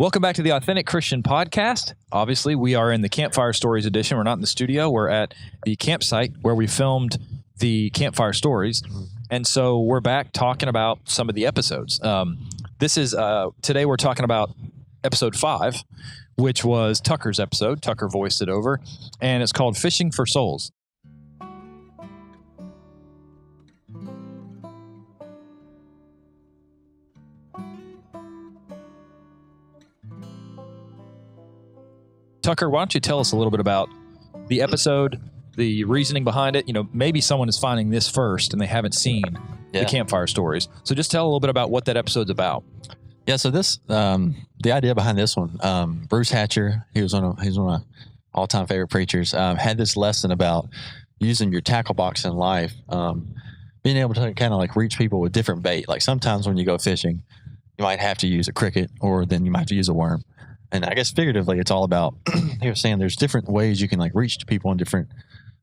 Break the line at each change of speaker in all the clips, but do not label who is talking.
Welcome back to the Authentic Christian Podcast. Obviously, we are in the Campfire Stories edition. We're not in the studio. We're at the campsite where we filmed the Campfire Stories. And so we're back talking about some of the episodes. Today we're talking about episode 5, which was Tucker's episode. Tucker voiced it over, and it's called Fishing for Souls. Tucker, why don't you tell us a little bit about the episode, the reasoning behind it? You know, maybe someone is finding this first and they haven't seen the Campfire Stories. So just tell a little bit about what that episode's about.
Yeah, so this, the idea behind this one, Bruce Hatcher, he's one of my all-time favorite preachers, had this lesson about using your tackle box in life, being able to kind of like reach people with different bait. Like sometimes when you go fishing, you might have to use a cricket, or then you might have to use a worm. And I guess figuratively, it's all about, he was saying there's different ways you can like reach to people in different,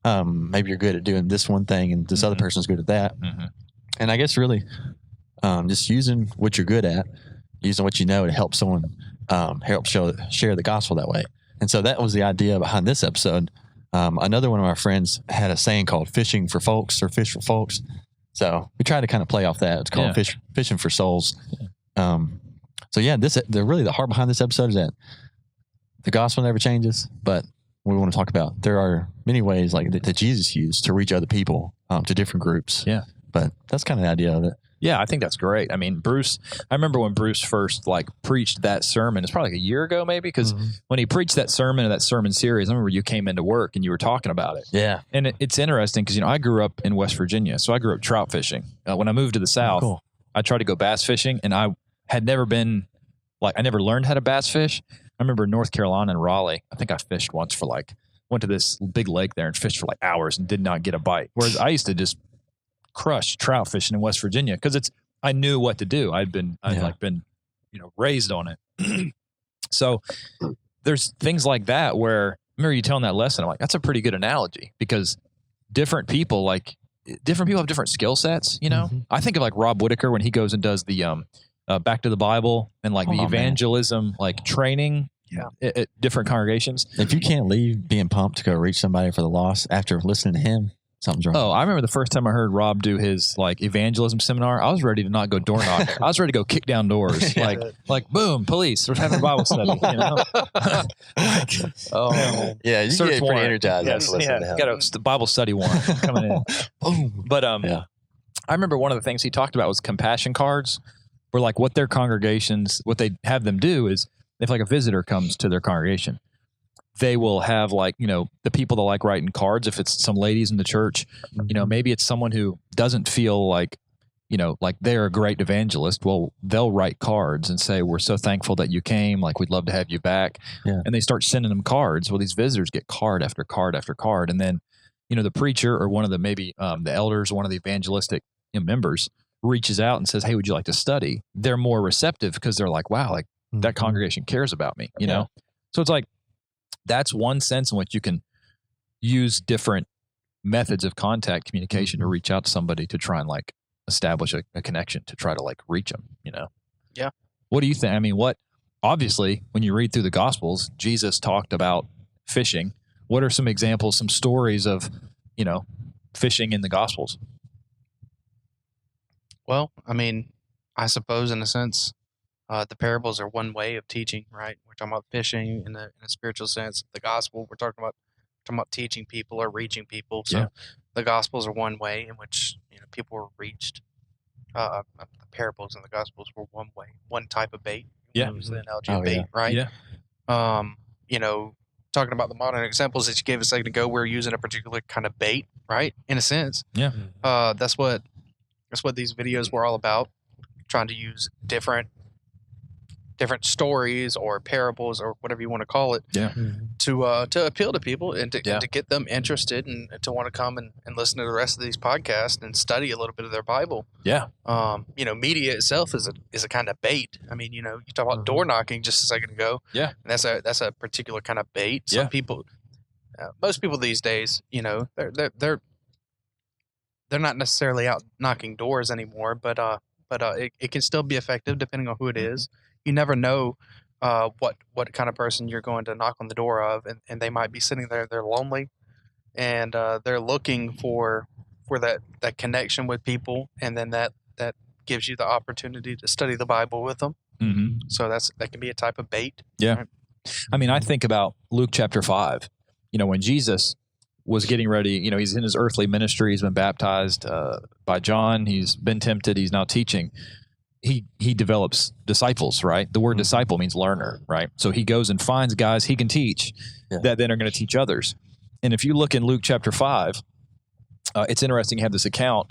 maybe you're good at doing this one thing and this other person's good at that. Mm-hmm. And I guess really just using what you're good at, using what you know to help someone, share the gospel that way. And so that was the idea behind this episode. Another one of our friends had a saying called fishing for folks or fish for folks. So we tried to kind of play off that. It's called fishing for souls. So yeah, the heart behind this episode is that the gospel never changes, but we want to talk about there are many ways like that Jesus used to reach other people, to different groups.
Yeah,
but that's kind of the idea of it.
Yeah, I think that's great. I mean, I remember when Bruce first like preached that sermon. It's probably like a year ago, maybe, because when he preached that sermon in that sermon series, I remember you came into work and you were talking about it.
Yeah,
and it's interesting because I grew up in West Virginia, so I grew up trout fishing. When I moved to the South, I tried to go bass fishing, and I had never been I never learned how to bass fish. I remember North Carolina and Raleigh. I think I fished once went to this big lake there and fished for like hours and did not get a bite. Whereas I used to just crush trout fishing in West Virginia because I knew what to do. I'd been raised on it. So there's things like that where I remember you telling that lesson. I'm like, that's a pretty good analogy because different people have different skill sets. I think of like Rob Whitaker when he goes and does the Back to the Bible and like the evangelism training at different congregations.
If you can't leave being pumped to go reach somebody for the lost after listening to him, something's wrong.
Oh, I remember the first time I heard Rob do his evangelism seminar, I was ready to not go door knocking. I was ready to go kick down doors. Like boom, police, we're having a Bible study.
You get pretty energized after listening to him.
Got a Bible study warrant coming in. Boom. But I remember one of the things he talked about was compassion cards. Where what their congregations, what they have them do is if a visitor comes to their congregation, they will have the people that writing cards. If it's some ladies in the church, maybe it's someone who doesn't feel like they're a great evangelist. Well, they'll write cards and say, we're so thankful that you came. We'd love to have you back. Yeah. And they start sending them cards. Well, these visitors get card after card after card. And then, the preacher or one of the elders, one of the evangelistic members reaches out and says, hey, would you like to study? They're more receptive because they're like, wow, that congregation cares about me, you know? So it's that's one sense in which you can use different methods of contact communication to reach out to somebody to try and establish a connection to try to reach them,
Yeah.
What do you think? I mean, obviously when you read through the Gospels, Jesus talked about fishing. What are some examples, some stories of, fishing in the Gospels?
Well, I mean, I suppose in a sense, the parables are one way of teaching, right? We're talking about fishing in a spiritual sense. The gospel, we're talking about teaching people or reaching people. So the gospels are one way in which people were reached. The parables and the gospels were one way, one type of bait.
Yeah,
it was the analogy of bait, right?
Yeah.
Talking about the modern examples that you gave a second ago, we're using a particular kind of bait, right? In a sense, That's what these videos were all about, trying to use different stories or parables or whatever you want to call it to appeal to people and to get them interested and to want to come and listen to the rest of these podcasts and study a little bit of their Bible.
Yeah.
Media itself is a kind of bait. I mean, you talk about door knocking just a second ago.
Yeah.
And that's a particular kind of bait. Some people, most people these days, they're not necessarily out knocking doors anymore, but it can still be effective depending on who it is. You never know what kind of person you're going to knock on the door of, and they might be sitting there, they're lonely, and they're looking for that connection with people, and then that gives you the opportunity to study the Bible with them.
Mm-hmm.
So that can be a type of bait.
Yeah.
Right?
I mean, I think about Luke chapter 5, when Jesus was getting ready, he's in his earthly ministry. He's been baptized by John. He's been tempted. He's now teaching. He develops disciples, right? The word disciple means learner, right? So he goes and finds guys he can teach that then are going to teach others. And if you look in Luke chapter 5, it's interesting to have this account.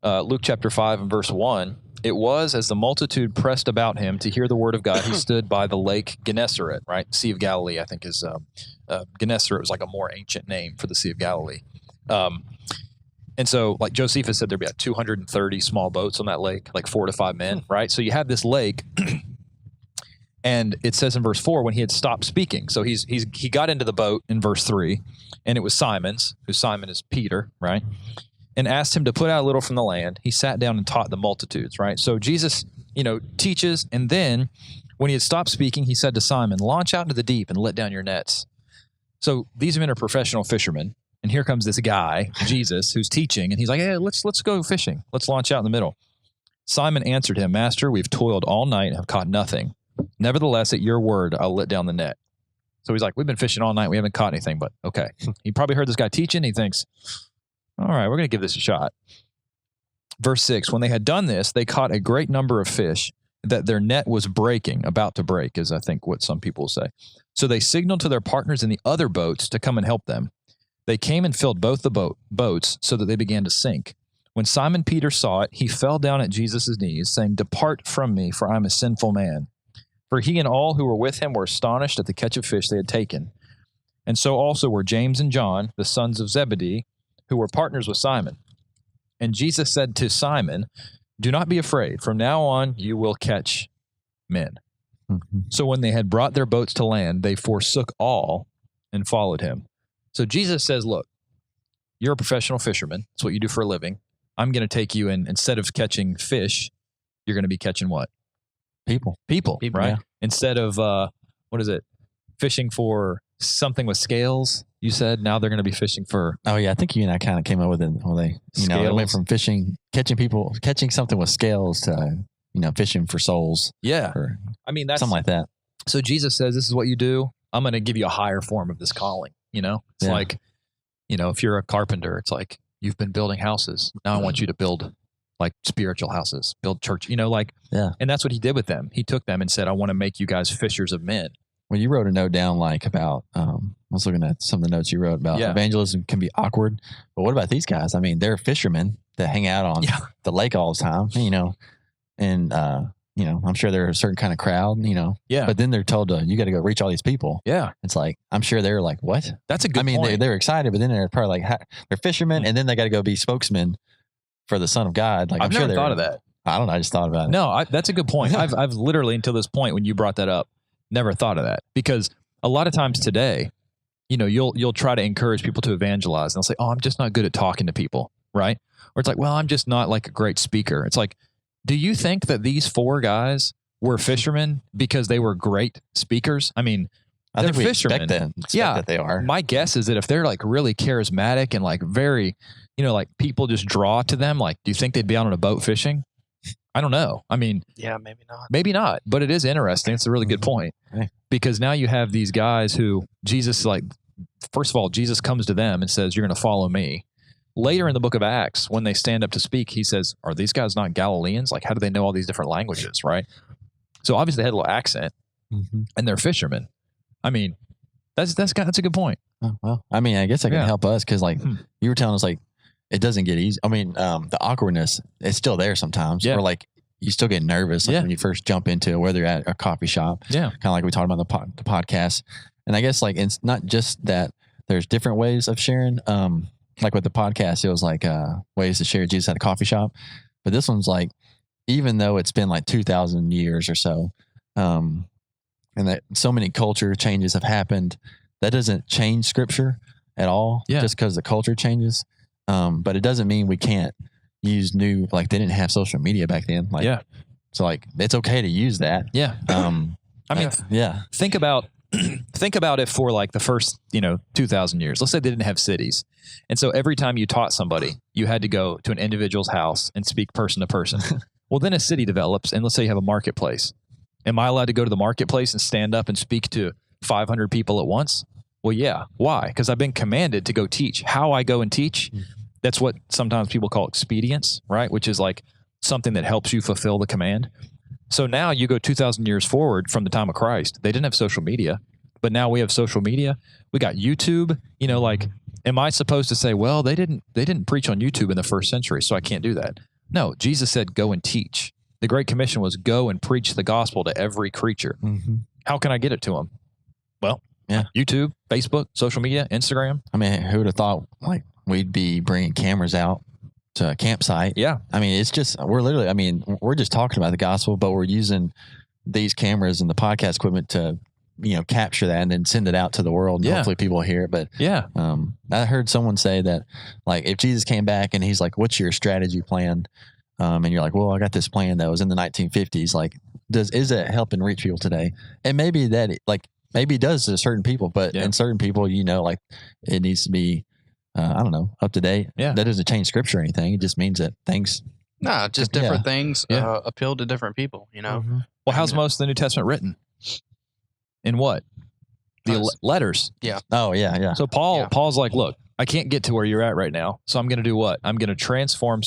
Luke chapter 5 and verse 1, it was as the multitude pressed about him to hear the word of God, he stood by the lake Gennesaret, right? Sea of Galilee, I think is Gennesaret was like a more ancient name for the Sea of Galilee. And so, like Josephus said, there'd be like 230 small boats on that lake, like 4 to 5 men, right? So you have this lake, and it says in verse 4, when he had stopped speaking. So he got into the boat in verse 3, and it was Simon's, who Simon is Peter, right? And asked him to put out a little from the land. He sat down and taught the multitudes, right? So Jesus, teaches, and then when he had stopped speaking, he said to Simon, launch out into the deep and let down your nets. So these men are professional fishermen. And here comes this guy, Jesus, who's teaching, and he's like, hey, let's go fishing. Let's launch out in the middle. Simon answered him, Master, we've toiled all night and have caught nothing. Nevertheless, at your word, I'll let down the net. So he's like, we've been fishing all night. We haven't caught anything, but okay. He probably heard this guy teaching. He thinks, all right, we're going to give this a shot. Verse 6, when they had done this, they caught a great number of fish that their net was breaking, about to break, is I think what some people say. So they signaled to their partners in the other boats to come and help them. They came and filled both the boats so that they began to sink. When Simon Peter saw it, he fell down at Jesus' knees, saying, depart from me, for I am a sinful man. For he and all who were with him were astonished at the catch of fish they had taken. And so also were James and John, the sons of Zebedee, who were partners with Simon. And Jesus said to Simon, do not be afraid. From now on, you will catch men. Mm-hmm. So when they had brought their boats to land, they forsook all and followed him. So Jesus says, look, you're a professional fisherman. It's what you do for a living. I'm going to take you, and instead of catching fish, you're going to be catching what? People, right? Yeah. Instead of, fishing for something with scales, you said, now they're going to be fishing for.
Oh, yeah. I think you and I kind of came up with it. Well, they went from catching something with scales to, fishing for souls.
Yeah. That's
something like that.
So Jesus says, this is what you do. I'm going to give you a higher form of this calling. It's like, if you're a carpenter, it's like you've been building houses. Now I want you to build like spiritual houses, build church, and that's what he did with them. He took them and said, I want to make you guys fishers of men.
Well, you wrote a note down about, I was looking at some of the notes you wrote about evangelism can be awkward. But what about these guys? I mean, they're fishermen that hang out on the lake all the time, and, I'm sure they're a certain kind of crowd,
Yeah.
But then they're told you got to go reach all these people.
Yeah.
It's like, I'm sure they're like, what?
That's a good point.
They're excited, but then they're probably like, they're fishermen, and then they got to go be spokesmen for the Son of God. Like,
I've never thought of that.
I don't know. I just thought about it.
No, that's a good point. I've literally, until this point, when you brought that up, never thought of that, because a lot of times today, you'll try to encourage people to evangelize, and they'll say, oh, I'm just not good at talking to people. Right. Or it's like, well, I'm just not like a great speaker. It's like, do you think that these 4 guys were fishermen because they were great speakers? I mean,
I
they're
think we
fishermen.
Expect that they are.
My guess is that if they're like really charismatic and like very, like people just draw to them, like, do you think they'd be out on a boat fishing? I don't know. I mean,
yeah, maybe not.
Maybe not, but it is interesting. It's a really good point, because now you have these guys who Jesus, like, first of all, Jesus comes to them and says, you're going to follow me. Later in the book of Acts, when they stand up to speak, he says, are these guys not Galileans? Like, how do they know all these different languages, right? So obviously they had a little accent, and they're fishermen. I mean, that's a good point.
Oh, well, I mean, I guess I can help us, because like you were telling us, like, it doesn't get easy. I mean, the awkwardness is still there sometimes. Or like you still get nervous when you first jump into it, whether you're at a coffee shop. Yeah. Kind of like we talked about the podcast. And I guess like it's not just that there's different ways of sharing. Like with the podcast, it was like ways to share Jesus at a coffee shop. But this one's like, even though it's been like 2,000 years or so, and that so many culture changes have happened, that doesn't change scripture at all. Yeah. Just because the culture changes. But it doesn't mean we can't use new, like they didn't have social media back then. Like, so like, it's okay to use that.
Yeah. I mean, think about it for like the first, 2,000 years. Let's say they didn't have cities. And so every time you taught somebody, you had to go to an individual's house and speak person to person. Well, then a city develops, and let's say you have a marketplace. Am I allowed to go to the marketplace and stand up and speak to 500 people at once? Well, yeah. Why? Because I've been commanded to go teach. How I go and teach, that's what sometimes people call expedience, right? Which is like something that helps you fulfill the command. So now you go 2,000 years forward from the time of Christ. They didn't have social media, but now we have social media. We got YouTube. Am I supposed to say, well, they didn't preach on YouTube in the first century, so I can't do that? No, Jesus said, go and teach. The Great Commission was go and preach the gospel to every creature. Mm-hmm. How can I get it to them? Well, YouTube, Facebook, social media, Instagram.
I mean, who would have thought like we'd be bringing cameras out to a campsite?
Yeah.
I mean, we're just talking about the gospel, but we're using these cameras and the podcast equipment to, capture that and then send it out to the world. And hopefully people will hear it. But I heard someone say that like, if Jesus came back and he's like, what's your strategy plan? And you're like, well, I got this plan that was in the 1950s. Like, is it helping reach people today? And maybe maybe it does to certain people, but in certain people, like it needs to be, up to date.
Yeah.
That doesn't change scripture or anything. It just means that things.
No, just different things appeal to different people,
Mm-hmm. Well, how's most of the New Testament written? In what? The letters.
Yeah.
Oh, yeah.
So Paul's like, look, I can't get to where you're at right now. So I'm going to do what? I'm going to transcribe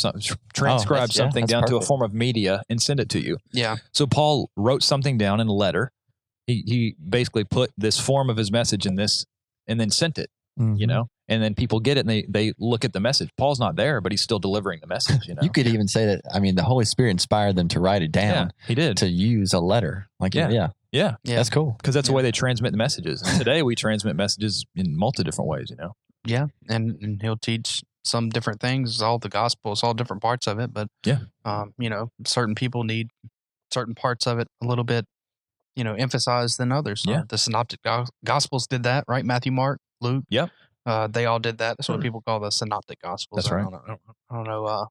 something down to a form of media and send it to you.
Yeah.
So Paul wrote something down in a letter. He basically put this form of his message in this and then sent it, and then people get it and they look at the message. Paul's not there, but he's still delivering the message.
You could even say that, the Holy Spirit inspired them to write it down.
Yeah, he did.
To use a letter. Like, yeah. That's cool.
Because that's the way they transmit the messages. And today we transmit messages in multiple different ways,
Yeah. And he'll teach some different things. It's all the gospel. It's all different parts of it. But, certain people need certain parts of it a little bit, emphasized than others.
Yeah.
The synoptic gospels did that, right? Matthew, Mark, Luke.
Yep.
They all did that. That's what people call the synoptic gospels.
That's right.
I don't know.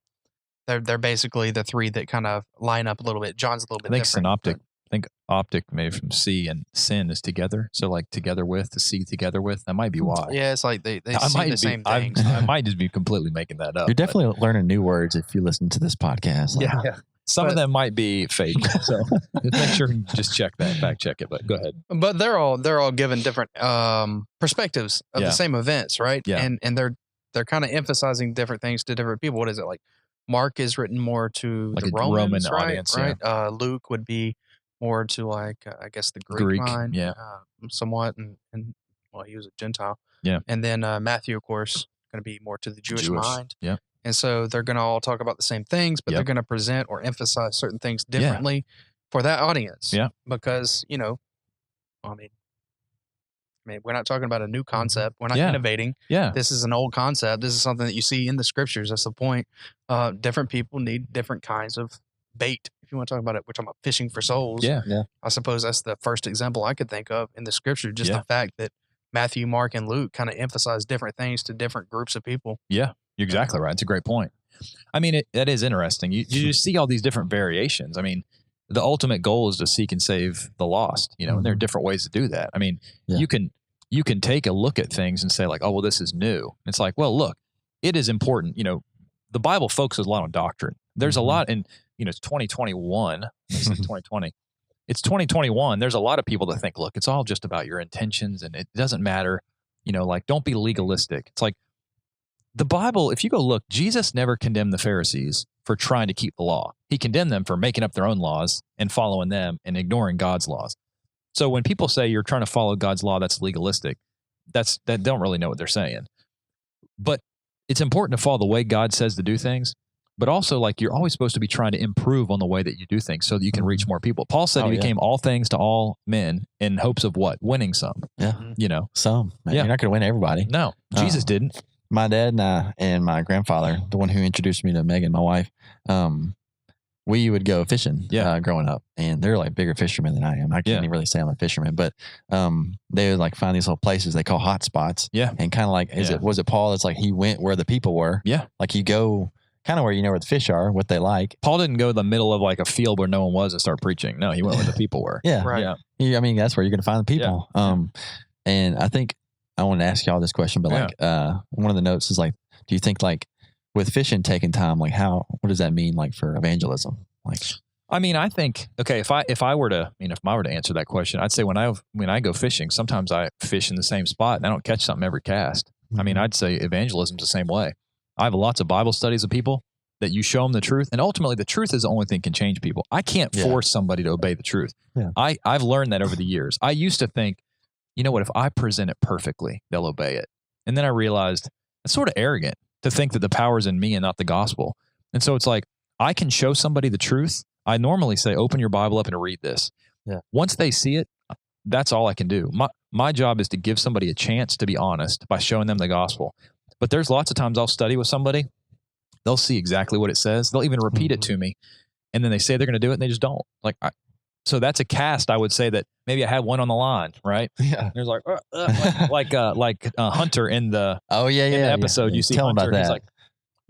They're basically the three that kind of line up a little bit. John's a little bit different.
Synoptic. I think optic made from see and sin is together. So like together with, to see together with. That might be why.
Yeah, it's like they see the same things.
I might just be completely making that up.
You're definitely learning new words if you listen to this podcast.
Yeah. Some of them might be fake. So just make sure you just fact check it. But go ahead.
But they're all given different perspectives of the same events, right?
Yeah.
And they're kind of emphasizing different things to different people. What is it like? Mark is written more to
like
the
a
Romans,
Roman
right?
audience,
right? Luke would be more to like I guess the Greek mind, somewhat, and well, he was a Gentile, and then Matthew, of course, going to be more to the Jewish mind, and so they're going to all talk about the same things, but they're going to present or emphasize certain things differently for that audience, because we're not talking about a new concept. We're not innovating.
Yeah.
This is an old concept. This is something that you see in the scriptures. That's the point. Different people need different kinds of bait. If you want to talk about it, we're talking about fishing for souls.
Yeah.
I suppose that's the first example I could think of in the scripture. Just the fact that Matthew, Mark, and Luke kind of emphasize different things to different groups of people.
Yeah, you're exactly right. It's a great point. That is interesting. You just see all these different variations. The ultimate goal is to seek and save the lost, and there are different ways to do that. You can take a look at things and say like, oh, well, this is new. It's like, well, look, it is important. The Bible focuses a lot on doctrine. There's a lot in, it's 2021, it's 2020. It's 2021. There's a lot of people that think, look, it's all just about your intentions and it doesn't matter, don't be legalistic. It's like the Bible, if you go look, Jesus never condemned the Pharisees for trying to keep the law. He condemned them for making up their own laws and following them and ignoring God's laws. So when people say you're trying to follow God's law, that's legalistic. That don't really know what they're saying. But it's important to follow the way God says to do things. But also, like, you're always supposed to be trying to improve on the way that you do things so that you can reach more people. Paul said he became all things to all men in hopes of what? Winning some.
Yeah. Some. Man, you're not going to win everybody.
No, Jesus didn't.
My dad and my grandfather, the one who introduced me to Megan, my wife, we would go fishing growing up. And they're like bigger fishermen than I am. I can't even really say I'm a fisherman. But they would like find these little places they call hot spots.
Yeah.
And kind of like, was it Paul that's like he went where the people were?
Yeah.
Like you go kind of where you know where the fish are, what they like.
Paul didn't go to the middle of like a field where no one was and start preaching. No, he went where the people were.
Yeah.
Right.
Yeah. I mean, that's where you're going to find the people. And I think I want to ask y'all this question, but like, one of the notes is like, do you think like with fishing taking time, like what does that mean like for evangelism? Like,
I mean, I think, okay, if I were to answer that question, I'd say when I go fishing, sometimes I fish in the same spot and I don't catch something every cast. I mean, I'd say evangelism's the same way. I have lots of Bible studies of people that you show them the truth, and ultimately the truth is the only thing that can change people. I can't force somebody to obey the truth. Yeah. I've learned that over the years. I used to think, you know what, if I present it perfectly, they'll obey it. And then I realized it's sort of arrogant to think that the power's in me and not the gospel. And so it's like, I can show somebody the truth. I normally say, open your Bible up and read this. Yeah. Once they see it, that's all I can do. My job is to give somebody a chance to be honest by showing them the gospel. But there's lots of times I'll study with somebody. They'll see exactly what it says. They'll even repeat it to me. And then they say they're going to do it and they just don't. So that's a cast. I would say that maybe I had one on the line, right? Yeah. There's like Hunter in the episode. You see
Tell
Hunter.
About that.
He's like,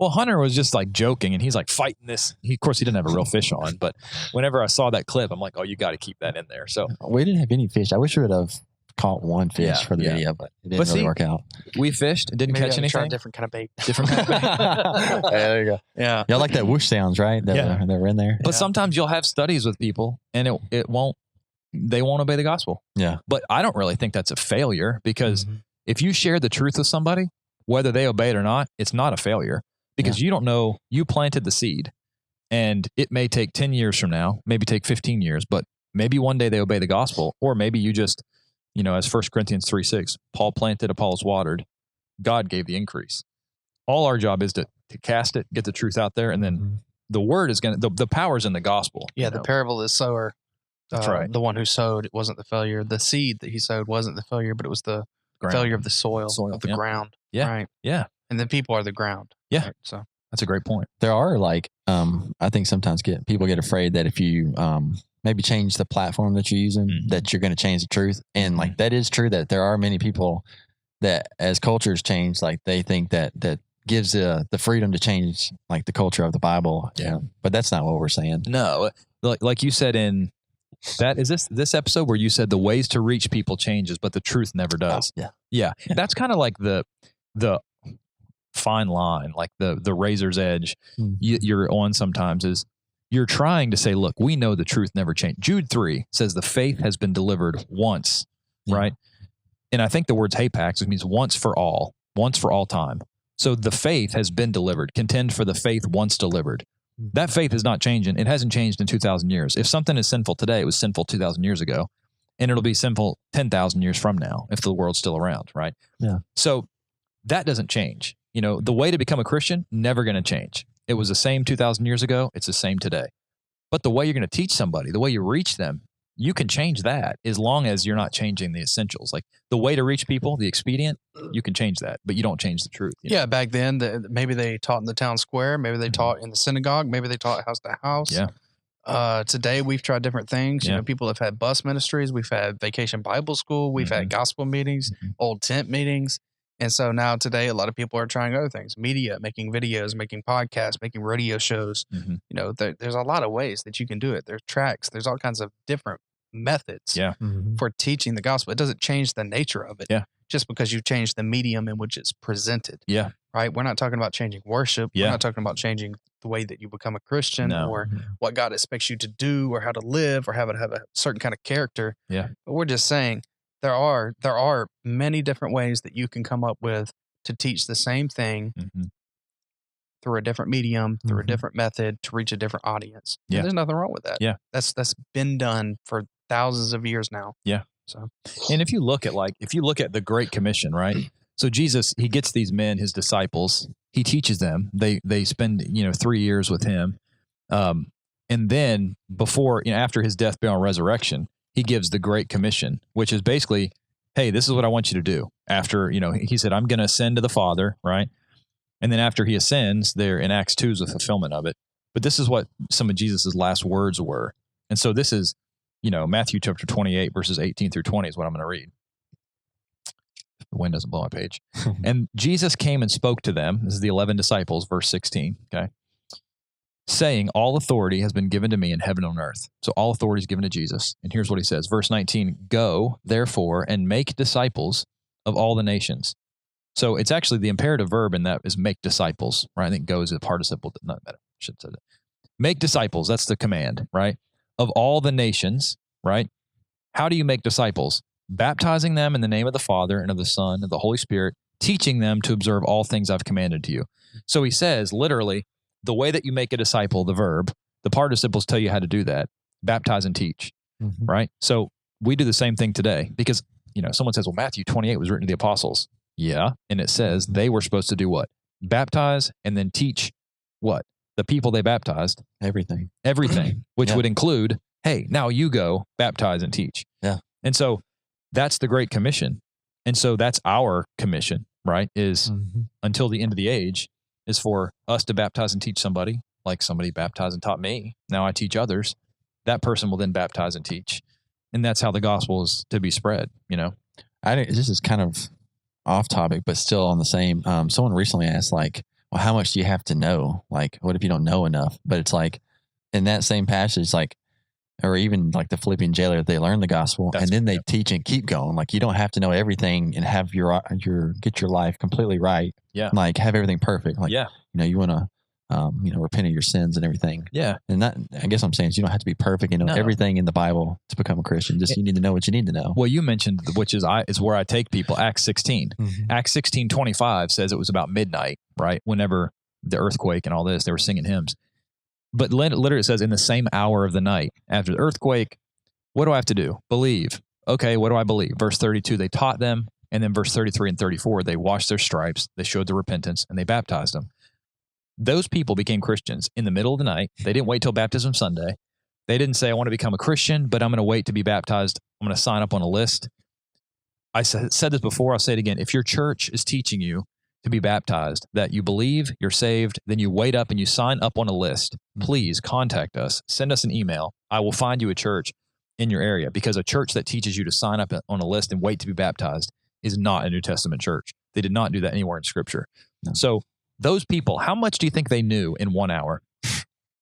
well, Hunter was just like joking and he's like fighting this. Of course, he didn't have a real fish on, but whenever I saw that clip, I'm like, oh, you got to keep that in there. So
we didn't have any fish. I wish we would have caught one fish for the video, but it didn't really work out.
We fished and didn't catch anything.
Try a different kind of bait.
Different kind of bait.
Yeah, there you go.
Yeah.
Y'all like that whoosh sounds, right? That were in there.
But sometimes you'll have studies with people and they won't obey the gospel. Yeah. But I don't really think that's a failure because if you share the truth with somebody, whether they obey it or not, it's not a failure because you don't know, you planted the seed and it may take 10 years from now, maybe take 15 years, but maybe one day they obey the gospel, or maybe you just, as 1 Corinthians 3:6, Paul planted, Apollos watered, God gave the increase. All our job is to cast it, get the truth out there, and then the word is going to, the power's in the gospel.
Yeah, the parable is sower.
That's right.
The one who sowed, it wasn't the failure. The seed that he sowed wasn't the failure, but it was the failure of the soil of the ground.
Yeah.
Right.
Yeah.
And then people are the ground.
Yeah.
Right? So
that's a great point.
There are I think sometimes people get afraid that if you maybe change the platform that you're using, that you're going to change the truth. And that is true that there are many people that as cultures change, they think that gives the freedom to change the culture of the Bible. Yeah. But that's not what we're saying.
No, like you said in that, is this episode where you said the ways to reach people changes, but the truth never does.
Oh,
yeah. That's kind of like the fine line, like the razor's edge you're on sometimes is you're trying to say, look, we know the truth never changed. Jude 3 says the faith has been delivered once, right? And I think the word's hapax, which means once for all time. So the faith has been delivered. Contend for the faith once delivered. That faith is not changing. It hasn't changed in 2,000 years. If something is sinful today, it was sinful 2,000 years ago, and it'll be sinful 10,000 years from now if the world's still around, right? Yeah. So that doesn't change. The way to become a Christian, never going to change. It was the same 2,000 years ago. It's the same today. But the way you're going to teach somebody, the way you reach them, you can change that as long as you're not changing the essentials. Like the way to reach people, the expedient, you can change that, but you don't change the truth.
Yeah, back then, maybe they taught in the town square. Maybe they taught in the synagogue. Maybe they taught house to house. Yeah. Today, we've tried different things. You know, people have had bus ministries. We've had vacation Bible school. We've had gospel meetings, old tent meetings. And so now today, a lot of people are trying other things, media, making videos, making podcasts, making radio shows. There's a lot of ways that you can do it. There's tracks. There's all kinds of different methods for teaching the gospel. It doesn't change the nature of it just because you change the medium in which it's presented. Yeah. Right? We're not talking about changing worship. We're not talking about changing the way that you become a Christian or what God expects you to do or how to live or have a certain kind of character. Yeah. But we're just saying, there are many different ways that you can come up with to teach the same thing through a different medium, through a different method to reach a different audience. Yeah. And there's nothing wrong with that. Yeah. That's been done for thousands of years now. Yeah. So,
and if you look at the Great Commission, right? So Jesus, he gets these men, his disciples, he teaches them, they spend, 3 years with him. And then after his death, burial, and resurrection, he gives the Great Commission, which is basically, hey, this is what I want you to do. After, he said, I'm going to ascend to the Father, right? And then after he ascends, there in Acts 2 is the fulfillment of it. But this is what some of Jesus's last words were. And so this is, Matthew chapter 28, verses 18 through 20 is what I'm going to read. The wind doesn't blow my page. And Jesus came and spoke to them. This is the 11 disciples, verse 16. Okay. saying, all authority has been given to me in heaven and on earth. So all authority is given to Jesus. And here's what he says, verse 19, go, therefore, and make disciples of all the nations. So it's actually the imperative verb in that is make disciples, right? I think go is a participle. Not better. Should say that. Make disciples. That's the command, right? Of all the nations, right? How do you make disciples? Baptizing them in the name of the Father and of the Son and of the Holy Spirit, teaching them to observe all things I've commanded to you. So he says, literally, the way that you make a disciple, the verb, the participles tell you how to do that. Baptize and teach, right? So we do the same thing today because, someone says, well, Matthew 28 was written to the apostles. Yeah. And it says they were supposed to do what? Baptize and then teach what? The people they baptized.
Everything,
which would include, hey, now you go baptize and teach.
Yeah.
And so that's the Great Commission. And so that's our commission, right? Is until the end of the age is for us to baptize and teach somebody, like somebody baptized and taught me. Now I teach others. That person will then baptize and teach. And that's how the gospel is to be spread,
This is kind of off topic, but still on the same. Someone recently asked, like, well, how much do you have to know? Like, what if you don't know enough? But it's like in that same passage, like, or even like the Philippian jailer, they learn the gospel and then they teach and keep going. Like, you don't have to know everything and have get your life completely right.
Yeah.
Like have everything perfect. Like,
yeah.
You want to, repent of your sins and everything.
Yeah.
And that, I guess I'm saying is you don't have to be perfect and know everything in the Bible to become a Christian. Just you need to know what you need to know.
Well, you mentioned, which is where I take people, Acts 16. Acts 16:25 says it was about midnight, right? Whenever the earthquake and all this, they were singing hymns. But literally it says in the same hour of the night after the earthquake, what do I have to do? Believe. Okay, what do I believe? Verse 32, they taught them. And then verse 33 and 34, they washed their stripes, they showed their repentance, and they baptized them. Those people became Christians in the middle of the night. They didn't wait till baptism Sunday. They didn't say, I want to become a Christian, but I'm going to wait to be baptized. I'm going to sign up on a list. I said this before, I'll say it again. If your church is teaching you to be baptized, that you believe, you're saved, then you wait up and you sign up on a list, please contact us. Send us an email. I will find you a church in your area, because a church that teaches you to sign up on a list and wait to be baptized is not a New Testament church. They did not do that anywhere in Scripture. No. So those people, how much do you think they knew in 1 hour?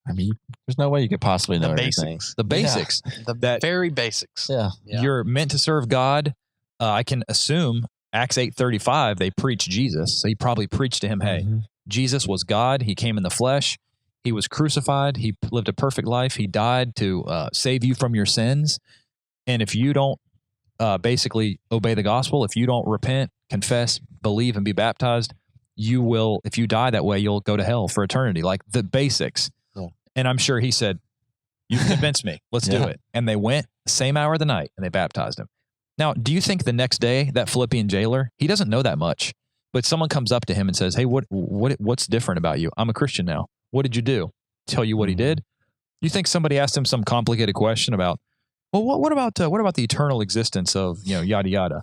I mean, there's no way you could possibly know everything.
The basics.
The very basics.
Yeah.
You're meant to serve God. I can assume Acts 8:35, they preached Jesus. So he probably preached to him, hey, Jesus was God. He came in the flesh. He was crucified. He lived a perfect life. He died to save you from your sins. And if you don't basically obey the gospel, if you don't repent, confess, believe, and be baptized, you will, if you die that way, you'll go to hell for eternity. Like the basics. Yeah. And I'm sure he said, you convinced me. Let's do it. And they went the same hour of the night and they baptized him. Now, do you think the next day, that Philippian jailer, he doesn't know that much, but someone comes up to him and says, hey, what's different about you? I'm a Christian now. What did you do? Tell you what he did? You think somebody asked him some complicated question about, well, what about the eternal existence of, yada, yada?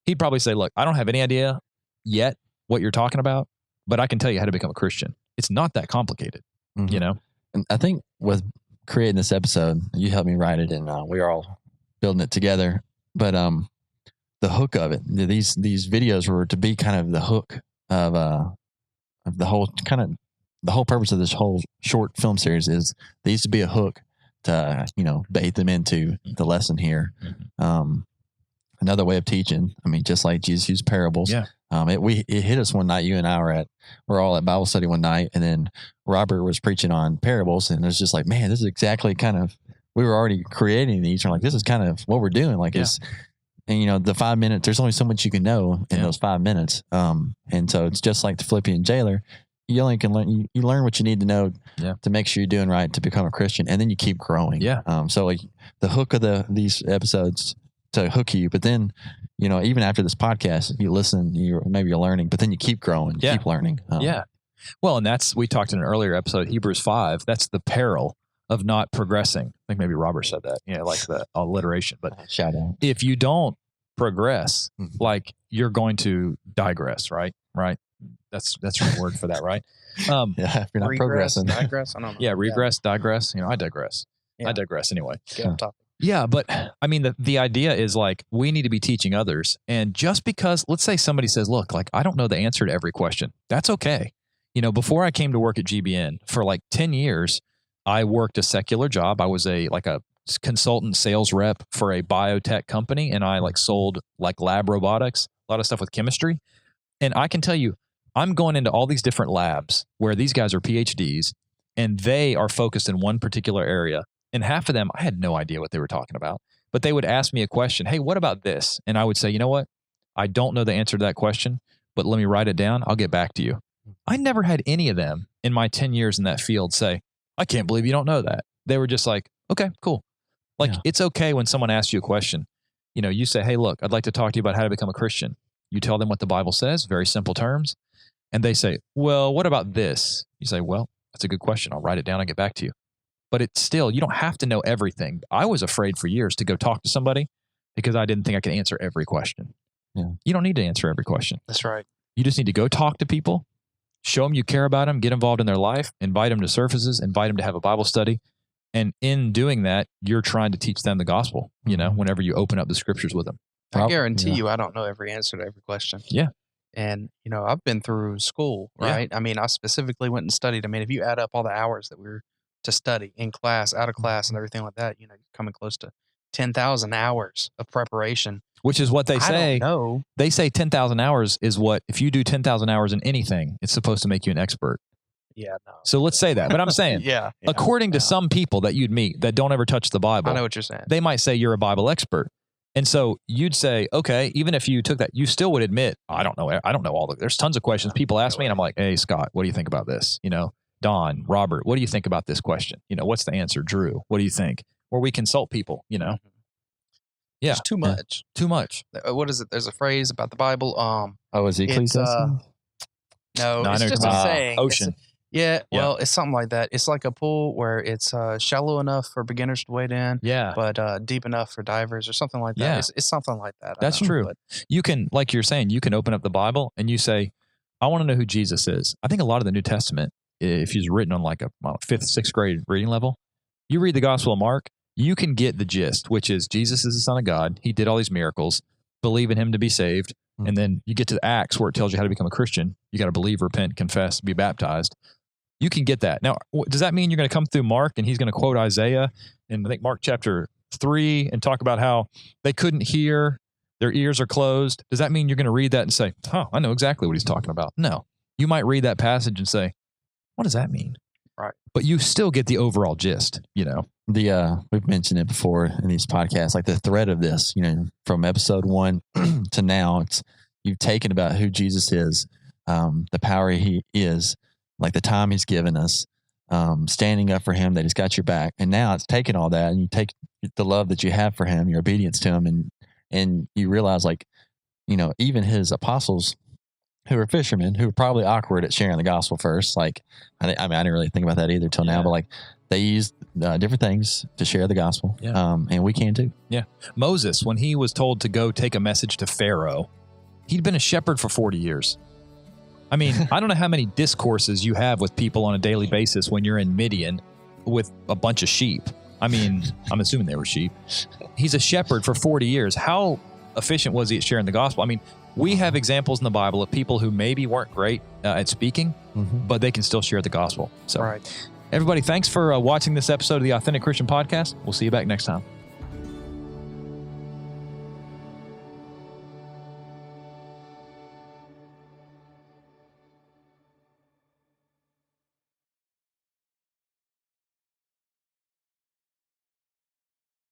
He'd probably say, look, I don't have any idea yet what you're talking about, but I can tell you how to become a Christian. It's not that complicated,
And I think with creating this episode, you helped me write it, and we are all building it together. But the hook of it, these videos were to be kind of the hook of the whole purpose of this whole short film series is they used to be a hook to bait them into the lesson here. Another way of teaching. I mean, just like Jesus used parables.
Yeah.
It hit us one night. You and I we're all at Bible study one night, and then Robert was preaching on parables, and it was just like, man, this is exactly we were already creating these. We're like, this is kind of what we're doing. Like and the 5 minutes, there's only so much you can know in those 5 minutes. And so it's just like the Philippian jailer. You only can learn, you learn what you need to know to make sure you're doing right to become a Christian, and then you keep growing.
Yeah.
So like the hook of these episodes to hook you, but then, even after this podcast, you listen, maybe you're learning, but then you keep growing, keep learning.
Well, and we talked in an earlier episode, Hebrews 5, that's the peril of not progressing. I think maybe Robert said that, like the alliteration, but
shout out.
If you don't progress, like you're going to digress, right? Right. That's your word for that, right?
If you're not progressing.
Digress, I don't know.
Yeah, regress, digress. I digress. I digress anyway.
Topic.
Yeah, but I mean, the idea is like we need to be teaching others. And just because, let's say somebody says, look, like I don't know the answer to every question. That's okay. before I came to work at GBN for like 10 years, I worked a secular job. I was a consultant sales rep for a biotech company, and I sold lab robotics, a lot of stuff with chemistry. And I can tell you, I'm going into all these different labs where these guys are PhDs and they are focused in one particular area. And half of them, I had no idea what they were talking about, but they would ask me a question. Hey, what about this? And I would say, you know what? I don't know the answer to that question, but let me write it down. I'll get back to you. I never had any of them in my 10 years in that field say, I can't believe you don't know that. They were just like, okay, cool. It's okay when someone asks you a question. You say, hey, look, I'd like to talk to you about how to become a Christian. You tell them what the Bible says, very simple terms. And they say, well, what about this? You say, well, that's a good question. I'll write it down and get back to you. But it's still, you don't have to know everything. I was afraid for years to go talk to somebody because I didn't think I could answer every question. Yeah. You don't need to answer every question.
That's right.
You just need to go talk to people, show them you care about them, get involved in their life, invite them to services, invite them to have a Bible study. And in doing that, you're trying to teach them the gospel, whenever you open up the scriptures with them.
I guarantee you I don't know every answer to every question.
Yeah.
And, I've been through school, right? Yeah. I mean, I specifically went and studied. I mean, if you add up all the hours that we were to study in class, out of class, and everything like that, you're coming close to 10,000 hours of preparation.
Which is what they say.
I don't know.
They say 10,000 hours is what, if you do 10,000 hours in anything, it's supposed to make you an expert.
Yeah, no.
So let's say that. But I'm saying, according to some people that you'd meet that don't ever touch the Bible,
I know what you're saying.
They might say you're a Bible expert. And so you'd say, okay, even if you took that, you still would admit, I don't know there's tons of questions people ask me, and I'm like, hey, Scott, what do you think about this? Don, Robert, what do you think about this question? What's the answer? Drew, what do you think? Or we consult people, Yeah.
It's too much.
Too much.
What is it? There's a phrase about the Bible.
Is Ecclesiastes?
No, it's just a saying.
Ocean.
Well, it's something like that. It's like a pool where it's shallow enough for beginners to wade in, but deep enough for divers or something like that.
Yeah.
It's something like that.
That's true. But you can, like you're saying, you can open up the Bible and you say, I want to know who Jesus is. I think a lot of the New Testament, if he's written on like a 5th, 6th grade reading level, you read the Gospel of Mark, you can get the gist, which is Jesus is the Son of God. He did all these miracles. Believe in him to be saved. And then you get to Acts where it tells you how to become a Christian. You got to believe, repent, confess, be baptized. You can get that. Now, does that mean you're going to come through Mark and he's going to quote Isaiah in, I think, Mark chapter 3 and talk about how they couldn't hear, their ears are closed? Does that mean you're going to read that and say, I know exactly what he's talking about? No. You might read that passage and say, what does that mean?
Right.
But you still get the overall gist,
We've mentioned it before in these podcasts, like the thread of this, from episode 1 to now, you've taken about who Jesus is, the power he is, like the time he's given us, standing up for him, that he's got your back. And now it's taken all that and you take the love that you have for him, your obedience to him. And you realize even his apostles who were fishermen, who were probably awkward at sharing the gospel first. I didn't really think about that either till now, but they used different things to share the gospel. Yeah. And we can too.
Yeah. Moses, when he was told to go take a message to Pharaoh, he'd been a shepherd for 40 years. I mean, I don't know how many discourses you have with people on a daily basis when you're in Midian with a bunch of sheep. I mean, I'm assuming they were sheep. He's a shepherd for 40 years. How efficient was he at sharing the gospel? I mean, we have examples in the Bible of people who maybe weren't great at speaking, but they can still share the gospel. So, everybody, thanks for watching this episode of the Authentic Christian Podcast. We'll see you back next time.